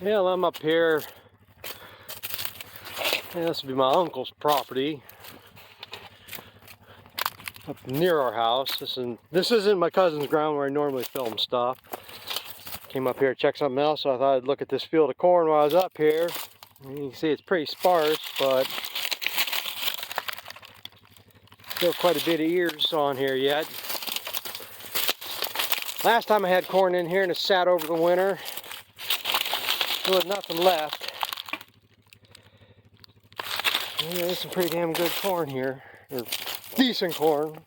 Well, I'm up here. This would be my uncle's property up near our house. This isn't my cousin's ground where I normally film stuff. Came up here to check something else, so I thought I'd look at this field of corn while I was up here. You can see it's pretty sparse, but still quite a bit of ears on here yet. Last time I had corn in here and it sat over the winter, there was nothing left. Yeah, there's some pretty damn good corn here, or decent corn.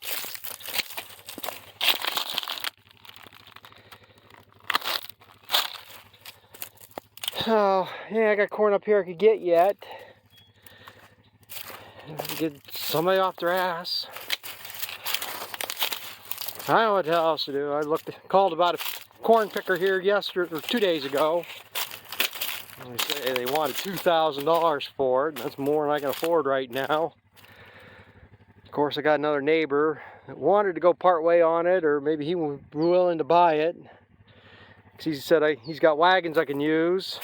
So, yeah, I got corn up here I could get yet. Get somebody off their ass. I don't know what else to do. I called about a corn picker here yesterday, or 2 days ago. They say they wanted $2,000 for it. That's more than I can afford right now. Of course, I got another neighbor that wanted to go part way on it, or maybe he was willing to buy it. Because he said he's got wagons I can use.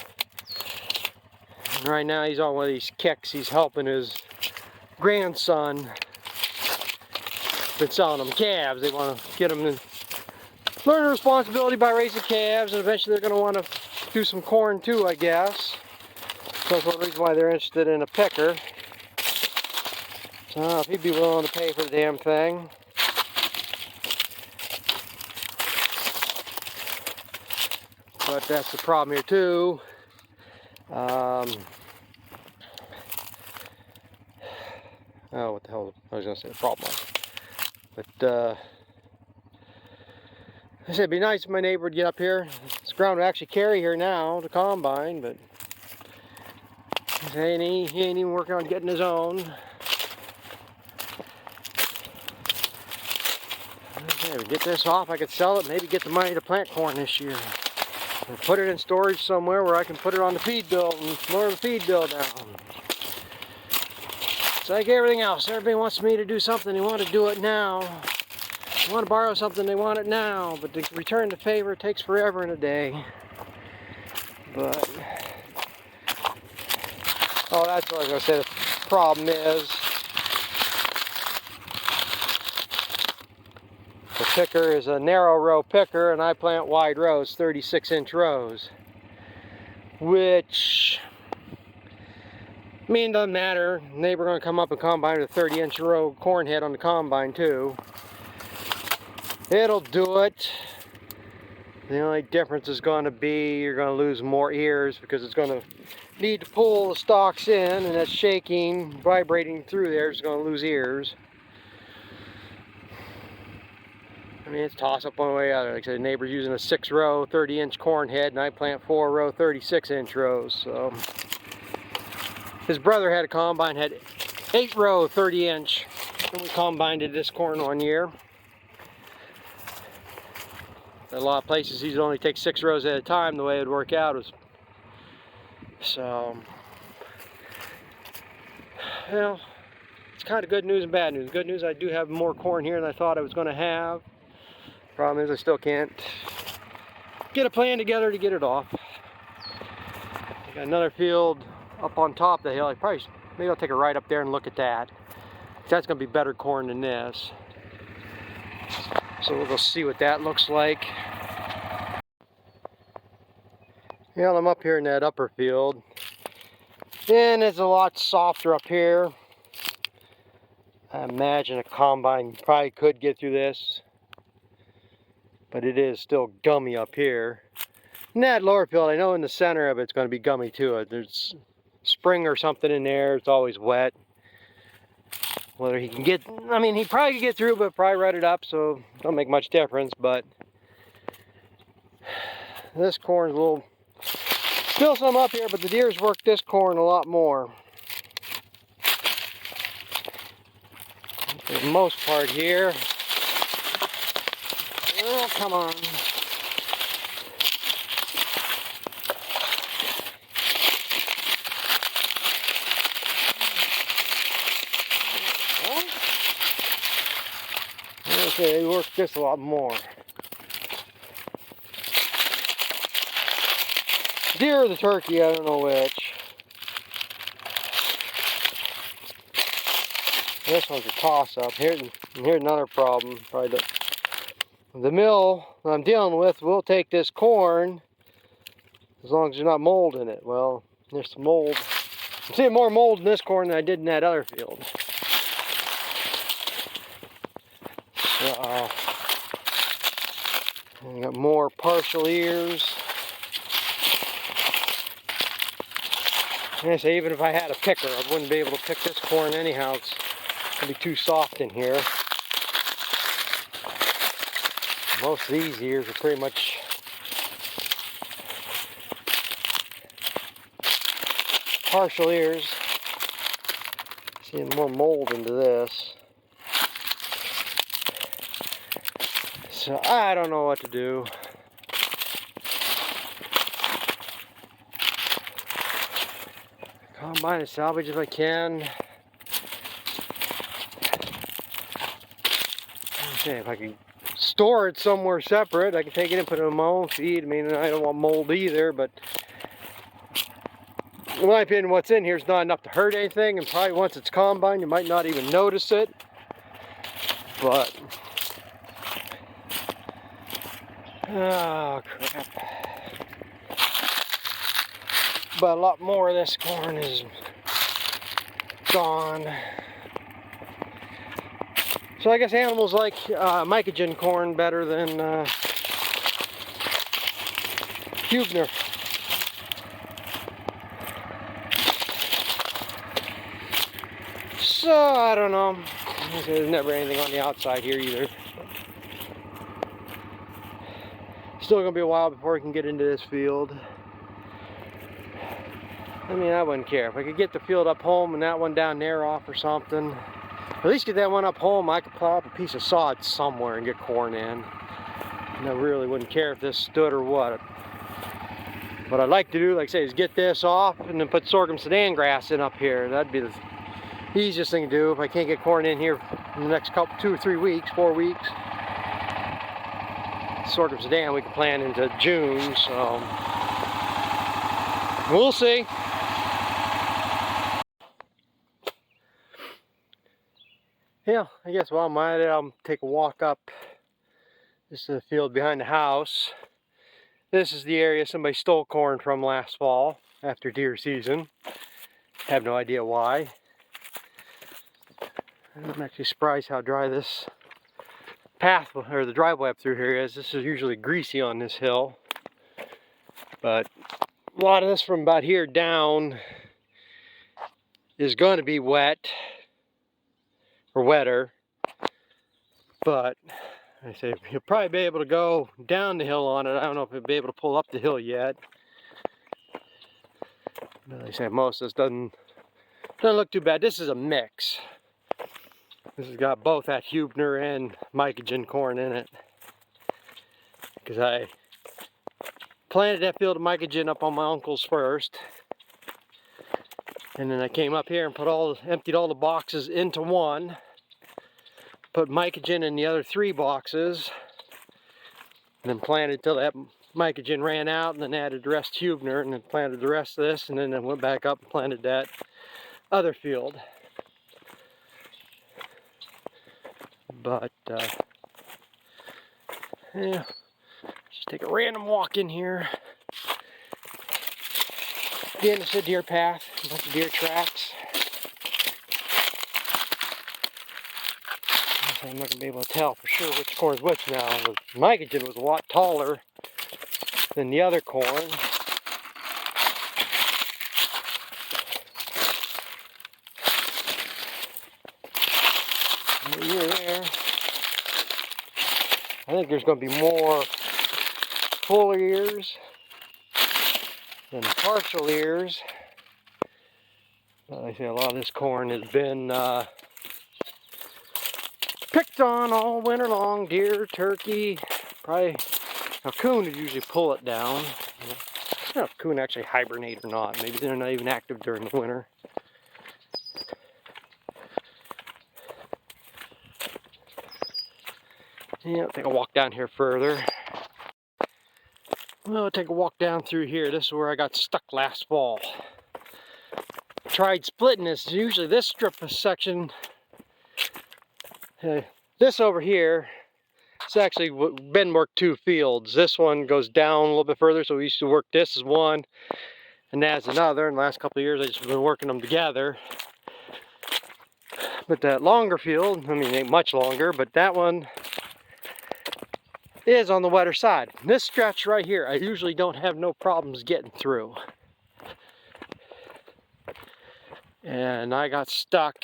And right now he's on one of these kicks. He's helping his grandson. Been selling them calves. They want to get them to learn the responsibility by raising calves, and eventually they're going to want to do some corn too, I guess. So that's one reason why they're interested in a picker. So if he'd be willing to pay for the damn thing. But that's the problem here too. Oh, what the hell? I was going to say the problem was. But I said it'd be nice if my neighbor would get up here. This ground would actually carry here now to combine, but he ain't even working on getting his own. Okay, we get this off, I could sell it, maybe get the money to plant corn this year. Or put it in storage somewhere where I can put it on the feed bill and lower the feed bill down. It's like everything else. Everybody wants me to do something, they want to do it now. They want to borrow something, they want it now. But to return the favor takes forever and a day. But, oh, that's what I was going to say. The problem is, the picker is a narrow row picker, and I plant wide rows, 36-inch rows. Which, I mean, doesn't matter. Neighbor going to come up and combine with a 30-inch row corn head on the combine too. It'll do it. The only difference is going to be you're going to lose more ears because it's going to need to pull the stalks in, and that shaking, vibrating through there is going to lose ears. I mean, it's toss up one way or the other. Like I said, the neighbor's using a 6-row, 30-inch corn head, and I plant 4-row, 36-inch rows. So his brother had a combine, had 8-row, 30-inch, and we combined this corn one year. In a lot of places, he'd only take 6 rows at a time. The way it'd work out was so. Well, it's kind of good news and bad news. Good news, I do have more corn here than I thought I was going to have. Problem is, I still can't get a plan together to get it off. I got another field up on top of the hill. Maybe I'll take a ride up there and look at that. That's going to be better corn than this. So we'll go see what that looks like. Yeah, I'm up here in that upper field. And it's a lot softer up here. I imagine a combine probably could get through this. But it is still gummy up here. In that lower field, I know in the center of it's going to be gummy too. There's spring or something in there. It's always wet. Whether he can get, I mean, he probably could get through, but probably rut it up, so don't make much difference. But this corn's a little, still some up here, but the deers work this corn a lot more. For the most part here. Oh, come on. Okay, they work this a lot more. deer or the turkey, I don't know which. This one's a toss-up. Here's another problem. Probably the mill that I'm dealing with will take this corn as long as there's not mold in it. Well, there's some mold. I'm seeing more mold in this corn than I did in that other field. Uh-oh. I got more partial ears. And I say, even if I had a picker, I wouldn't be able to pick this corn anyhow. It's going to be too soft in here. Most of these ears are pretty much partial ears. Seeing more mold into this. So I don't know what to do. Combine and salvage if I can. Okay, if I can store it somewhere separate, I can take it and put it in my own feed. I mean, I don't want mold either, but in my opinion, what's in here is not enough to hurt anything, and probably once it's combined, you might not even notice it. But, oh crap. But a lot more of this corn is gone. So I guess animals like mycogen corn better than Hubner. So I don't know. There's never anything on the outside here either. Still gonna be a while before we can get into this field. I mean, I wouldn't care. If I could get the field up home and that one down there off or something, at least get that one up home, I could plow up a piece of sod somewhere and get corn in. And I really wouldn't care if this stood or what. What I'd like to do, like I say, is get this off and then put sorghum Sudan grass in up here. That'd be the easiest thing to do if I can't get corn in here in the next 2 or 3 weeks, 4 weeks. Sorghum Sudan we can plant into June, so we'll see. Yeah, I guess while I'm at it, I'll take a walk up. This is the field behind the house. This is the area somebody stole corn from last fall after deer season. Have no idea why. I'm actually surprised how dry this path or the driveway up through here is. This is usually greasy on this hill, but a lot of this from about here down is going to be wet or wetter, but I say you'll probably be able to go down the hill on it. I don't know if you'll be able to pull up the hill yet. But like I say, most of this doesn't look too bad. This is a mix. This has got both that Hubner and mycogen corn in it. Because I planted that field of mycogen up on my uncle's first. And then I came up here and emptied all the boxes into one. Put mycogen in the other 3 boxes. And then planted till that mycogen ran out, and then added the rest Hubner, and then planted the rest of this, and then I went back up and planted that other field. But yeah, just take a random walk in here. Again, it's a deer path, a bunch of deer tracks. I'm not gonna be able to tell for sure which corn is which now. The mycogen was a lot taller than the other corn. There. I think there's going to be more full ears than partial ears. Like I say, a lot of this corn has been picked on all winter long. Deer, turkey, probably a coon would usually pull it down. I don't know if coon actually hibernate or not. Maybe they're not even active during the winter. Yeah, I'll take a walk down here further. Well, I'll take a walk down through here. This is where I got stuck last fall. Tried splitting this. Usually this strip of section, this over here, it's actually been worked 2 fields. This one goes down a little bit further, so we used to work this as one, and that's another. In the last couple of years, I've just been working them together. But that longer field, I mean, ain't much longer, but that one is on the wetter side. This stretch right here, I usually don't have no problems getting through. And I got stuck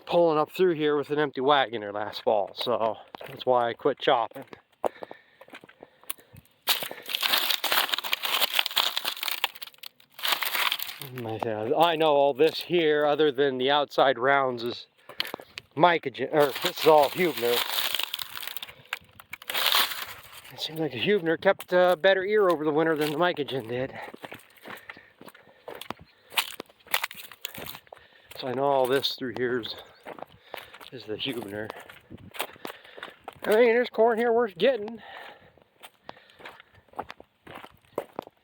pulling up through here with an empty wagoner last fall, so that's why I quit chopping. I know all this here, other than the outside rounds, is mycogen, or this is all Huebner. It seems like the Huebner kept a better ear over the winter than the mycogen did. So I know all this through here is the Huebner. I mean, there's corn here worth getting.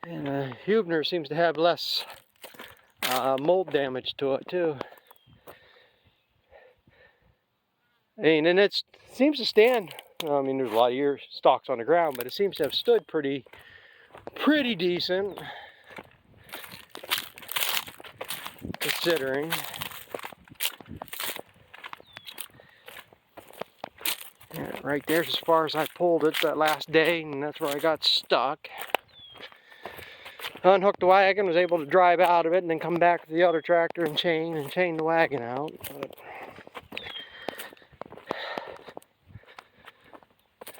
And the Huebner seems to have less mold damage to it too. And it seems to stand. I mean, there's a lot of ear stalks on the ground, but it seems to have stood pretty decent, considering. Yeah, right there's as far as I pulled it that last day, and that's where I got stuck. Unhooked the wagon, was able to drive out of it, and then come back to the other tractor and chain the wagon out. But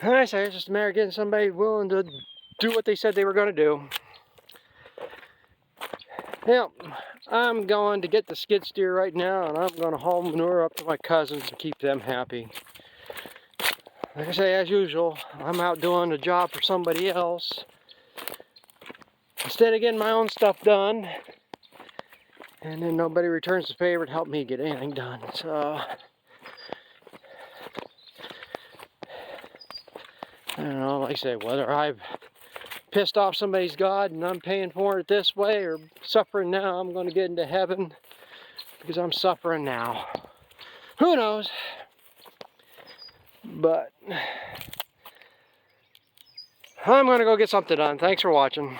I say it's just a matter of getting somebody willing to do what they said they were going to do. Well, I'm going to get the skid steer right now, and I'm going to haul manure up to my cousins and keep them happy. Like I say, as usual, I'm out doing a job for somebody else instead of getting my own stuff done, and then nobody returns the favor to help me get anything done. So I don't know, like I say, whether I've pissed off somebody's God and I'm paying for it this way, or suffering now, I'm going to get into heaven because I'm suffering now. Who knows? But I'm going to go get something done. Thanks for watching.